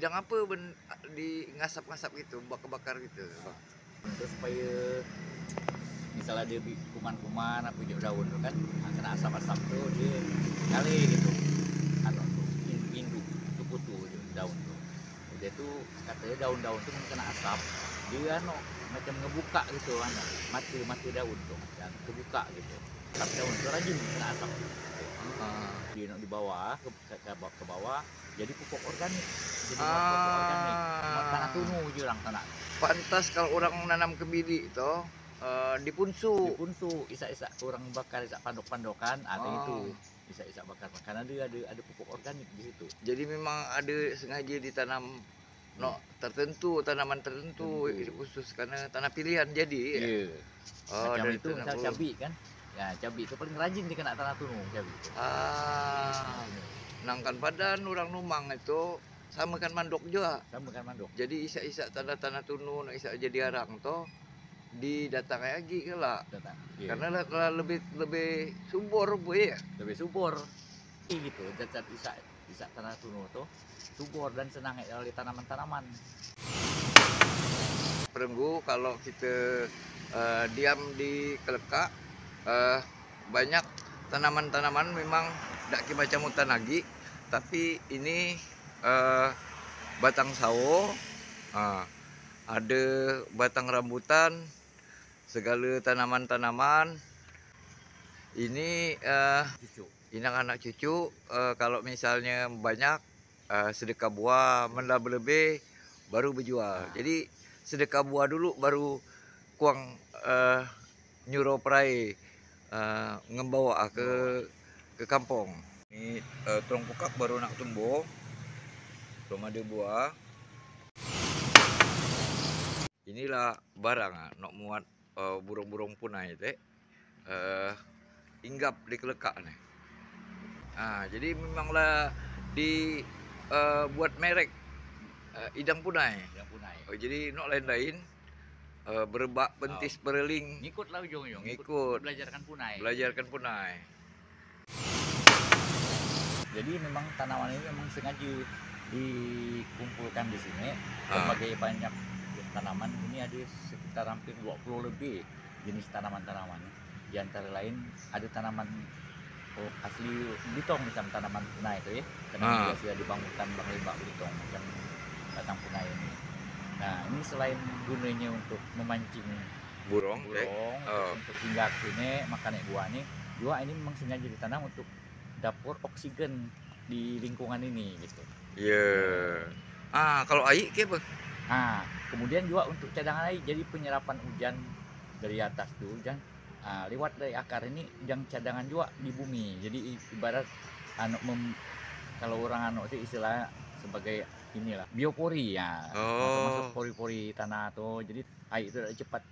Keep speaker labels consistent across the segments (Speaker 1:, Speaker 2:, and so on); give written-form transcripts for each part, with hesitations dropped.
Speaker 1: idang apa di ngasap-ngasap gitu, bakar-bakar gitu, Bang?
Speaker 2: Untuk supaya misalnya dia kuman-kuman apa hijau daun tuh kan, nah, kena asap-asap tuh dia kali gitu. Anu tuh induk kutu daun tuh. Dia tuh katanya daun-daun tuh kena asap, dia anu macam ngebuka gitu mati daun tuh dan kebuka gitu. Tapi daun tuh rajin kena asap. Di bawah ke bawah jadi pupuk organik. Jadi pupuk organik. Tanah tunu jurang tanah.
Speaker 1: Pantas kalau orang nanam kebiri itu dipunsu.
Speaker 2: Isak-isak orang bakar, isak pandok-pandokan, ada itu. Isak-isak bakar karena dia ada pupuk organik di situ.
Speaker 1: Jadi memang ada sengaja ditanam tertentu, tanaman tertentu khusus karena tanah pilihan jadi.
Speaker 2: Iya. Macam itu misal cabai kan. Ya, cabai itu paling rajin dikena tanah tunu cabai itu.
Speaker 1: Nangkan badan orang Numang itu sama kan mandok juga.
Speaker 2: Sama kan mandok.
Speaker 1: Jadi isak-isak tanah tunu, isak jadi arang toh didatang lagi lah.
Speaker 2: Iya.
Speaker 1: Karena lebih subur bu ya.
Speaker 2: Lebih subur. Gitu, cacat isak tanah tunu tuh subur dan senang oleh tanaman-tanaman.
Speaker 1: Perenggu kalau kita diam di kelekak banyak tanaman-tanaman memang tidak macam hutan lagi, tapi ini batang sawo, ada batang rambutan, segala tanaman-tanaman. Ini anak cucu kalau misalnya banyak sedekah buah, mendah lebih baru berjual. Jadi sedekah buah dulu baru kuang nyuruh perai ngembawa ke kampung. Ini tulang kukak baru nak tumbuh, belum ada buah. Inilah barang nak muat burung-burung punai teh hinggap di kelekak nih. Jadi memanglah buat merek idang punai. Jadi nok lain-lain berebak bentis bereling.
Speaker 2: Ngikutlah ujung-ujung.
Speaker 1: Ngikut.
Speaker 2: Belajarkan punai. Jadi memang tanaman ini memang sengaja dikumpulkan di sini. Berbagai banyak tanaman ini ada sekitar hampir 20 lebih jenis tanaman-tanaman. Di antara lain ada tanaman asli Belitung macam tanaman punai itu ya. Tanaman biasa dibangunkan Bang Limbak Belitung macam batang punai ini. Nah, ini selain gunanya untuk memancing burung untuk singgah ke sini makan buah ini, juga ini memang sengaja ditanam untuk dapur oksigen di lingkungan ini gitu.
Speaker 1: Iya. Kalau air ke apa?
Speaker 2: Kemudian juga untuk cadangan air, jadi penyerapan hujan dari atas tuh hujan lewat dari akar ini yang cadangan juga di bumi. Jadi ibarat kalau orang sih istilahnya sebagai inilah biopori ya, masuk pori-pori tanah tuh, jadi air itu cepat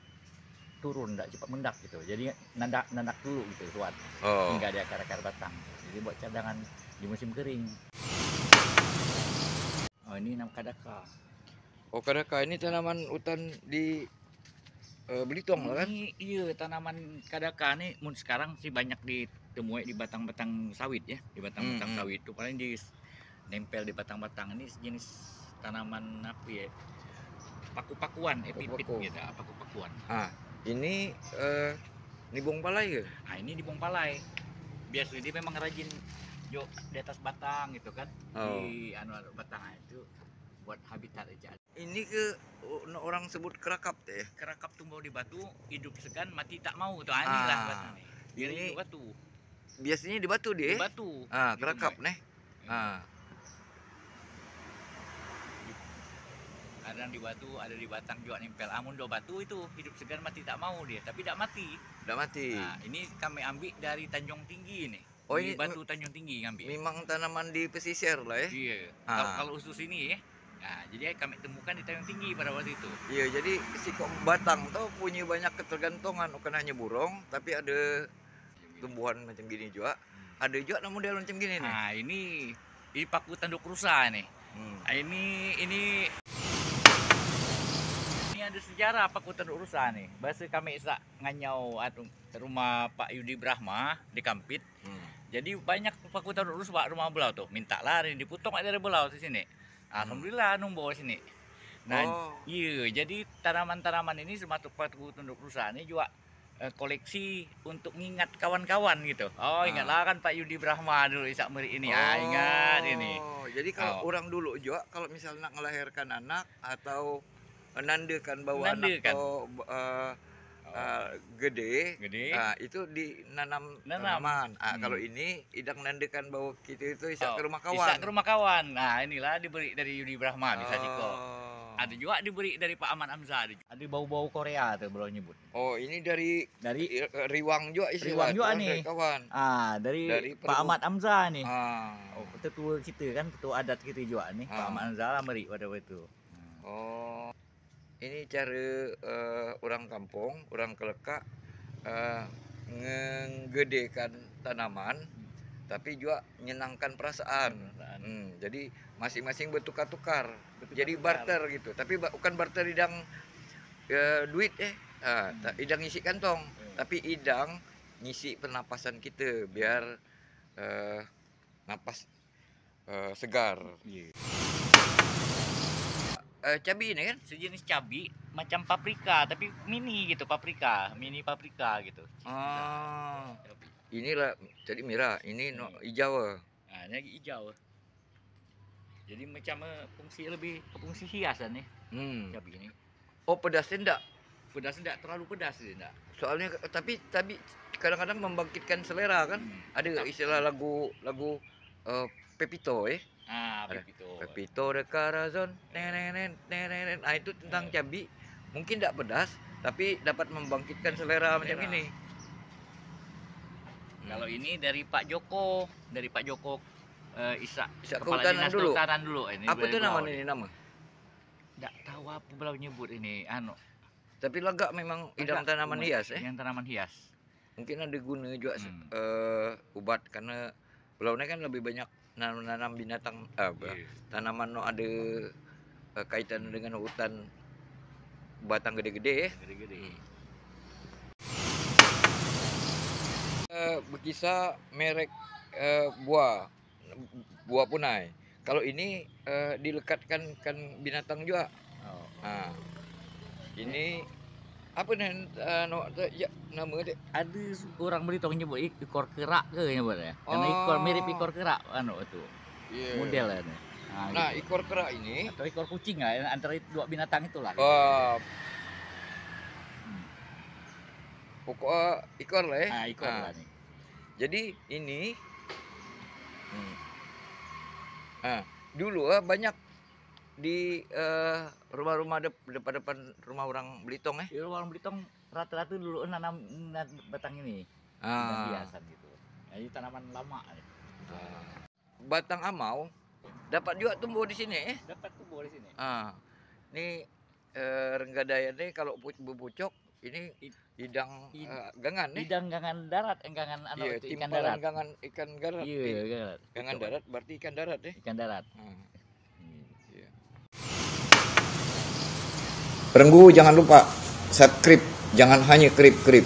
Speaker 2: turun, tidak cepat mendak gitu, jadi nandak dulu gitu suat hingga ada akar-akar batang, jadi buat cadangan di musim kering. Ini nam kadaka.
Speaker 1: Kadaka ini tanaman hutan di Belitung lah kan?
Speaker 2: Iya, tanaman kadaka ini sekarang sih banyak ditemui di batang-batang sawit ya, di batang-batang sawit itu paling nempel di batang-batang. Ini sejenis tanaman apa ya, paku-pakuan, epipit gitu, paku-pakuan.
Speaker 1: Ini nibung palai ya?
Speaker 2: Ini nibung palai. Biasanya dia memang rajin di atas batang gitu kan, di batang itu buat habitat aja.
Speaker 1: Ini orang sebut kerakap teh.
Speaker 2: Kerakap tumbuh di batu, hidup segan, mati tak mau tuh. Inilah batang nih. Dia ini batu.
Speaker 1: Biasanya di batu dia.
Speaker 2: Di batu.
Speaker 1: Kerakap nih.
Speaker 2: Kadang di batu, ada di batang juga nempel. Amun do batu itu hidup segan mati tak mau dia, tapi tidak mati.
Speaker 1: Tidak mati.
Speaker 2: Ini kami ambil dari Tanjung Tinggi nih. Di batu Tanjung Tinggi ngambil.
Speaker 1: Memang tanaman di pesisir lah ya.
Speaker 2: Iya. Kalau usus ini ya. Jadi kami temukan di Tanjung Tinggi pada waktu itu.
Speaker 1: Iya, jadi si batang tuh punya banyak ketergantungan, bukan hanya burung, tapi ada tumbuhan macam gini juga. Ada juga model macam gini nih.
Speaker 2: Ini paku tanduk rusa nih. Ini ada sejarah paku tanduk rusa nih. Bahasa kami nganyau rumah Pak Yudi Brahma di Kampit. Jadi banyak paku tanduk rusa Pak rumah belau tuh. Minta lari dipotong dari belau di sini. Alhamdulillah bawa sini. Nah,
Speaker 1: Oh.
Speaker 2: iya, jadi tanaman-tanaman ini termasuk paku tunduk rusa ini juga koleksi untuk ngingat kawan-kawan gitu. Oh, ingatlah kan Pak Yudi Brahma dulu Isak Meri ini. Ingat ini.
Speaker 1: Oh, jadi kalau orang dulu juga kalau misalnya nak ngelahirkan anak atau nandekan bawa anak
Speaker 2: Nandekan.
Speaker 1: atau gede,
Speaker 2: Gede.
Speaker 1: itu dinanam
Speaker 2: Nanam.
Speaker 1: tanaman. Kalau ini idang nandekan bawa kita itu isak ke rumah
Speaker 2: Isak
Speaker 1: kawan.
Speaker 2: ke rumah kawan. Nah, inilah diberi dari Yudi Brahma bisa Ciko. Ada juga diberi dari Pak Ahmad Hamzah. Ada bau-bau Korea tuh beliau nyebut.
Speaker 1: Oh, ini dari
Speaker 2: Dari
Speaker 1: Riwang juga
Speaker 2: Riwang
Speaker 1: istilah.
Speaker 2: juga
Speaker 1: Tuan,
Speaker 2: nih.
Speaker 1: dari kawan.
Speaker 2: dari Pak
Speaker 1: Perlu-
Speaker 2: Ahmad Hamzah nih.
Speaker 1: Ah.
Speaker 2: Oh, ketua kita kan, ketua adat kita juga nih, Pak Ahmad Hamzah Meri pada waktu itu.
Speaker 1: Oh. Ini cara orang kampung, orang Kelekak ngegedekan tanaman tapi juga menyenangkan perasaan. Jadi masing-masing bertukar-tukar. Jadi barter gitu. Tapi bukan barter idang duit idang ngisi kantong, tapi idang ngisi pernapasan kita biar napas segar.
Speaker 2: Iya.
Speaker 1: Cabai ini kan?
Speaker 2: Sejenis cabai macam paprika tapi mini gitu, mini paprika gitu. Cabai.
Speaker 1: Inilah jadi merah, ini hijau.
Speaker 2: Nah, ini lagi hijau. Jadi macam fungsi hiasan nih cabai ini.
Speaker 1: Oh, pedasnya enggak?
Speaker 2: Pedas enggak terlalu pedas sih enggak.
Speaker 1: Soalnya tapi kadang-kadang membangkitkan selera kan? Ada istilah lagu Pepito
Speaker 2: Pepito.
Speaker 1: Pepito de Corazon. Itu tentang cabai. Mungkin enggak pedas, tapi dapat membangkitkan selera macam ini.
Speaker 2: Kalau ini dari Pak Joko, Isak
Speaker 1: Kepala
Speaker 2: Dinas
Speaker 1: dulu.
Speaker 2: Kehutanan dulu. Ini
Speaker 1: Apa
Speaker 2: dari
Speaker 1: tuh
Speaker 2: beliau
Speaker 1: namanya ini nama?
Speaker 2: Nggak tahu apa beliau nyebut ini.
Speaker 1: Tapi lega memang idam tanaman hias
Speaker 2: Yang tanaman hias.
Speaker 1: Mungkin ada guna juga obat karena beliau kan lebih banyak nanam binatang tanaman ada kaitan dengan hutan batang gede-gede ya.
Speaker 2: Gede-gede.
Speaker 1: Berkisah merek buah punai. Kalau ini dilekatkan kan binatang juga. Ini apa nih nama dia?
Speaker 2: Ada orang Belitung nyebut ekor kerak ke nyebutnya. Karena mirip ekor kerak itu. Modelnya.
Speaker 1: Nah,
Speaker 2: Gitu.
Speaker 1: ekor kerak ini
Speaker 2: Atau ekor kucing antara dua binatang itulah.
Speaker 1: Pokok ekor lah ya.
Speaker 2: Ekor lah nih.
Speaker 1: Jadi ini dulu banyak di rumah-rumah depan rumah orang Belitung
Speaker 2: Di orang Belitung rata-rata dulu nanam batang ini. Hiasan gitu. Jadi tanaman lama.
Speaker 1: Batang amau dapat juga tumbuh di sini
Speaker 2: Dapat tumbuh di sini.
Speaker 1: Ini renggadaya nih kalau berpucuk ini hidang gangan nih.
Speaker 2: Hidang gangan darat, gangan ikan darat.
Speaker 1: Gangan ikan darat.
Speaker 2: Iya,
Speaker 1: Gangan darat berarti ikan darat ya.
Speaker 2: Ikan darat.
Speaker 1: Perenggu jangan lupa subscribe, jangan hanya krip-krip.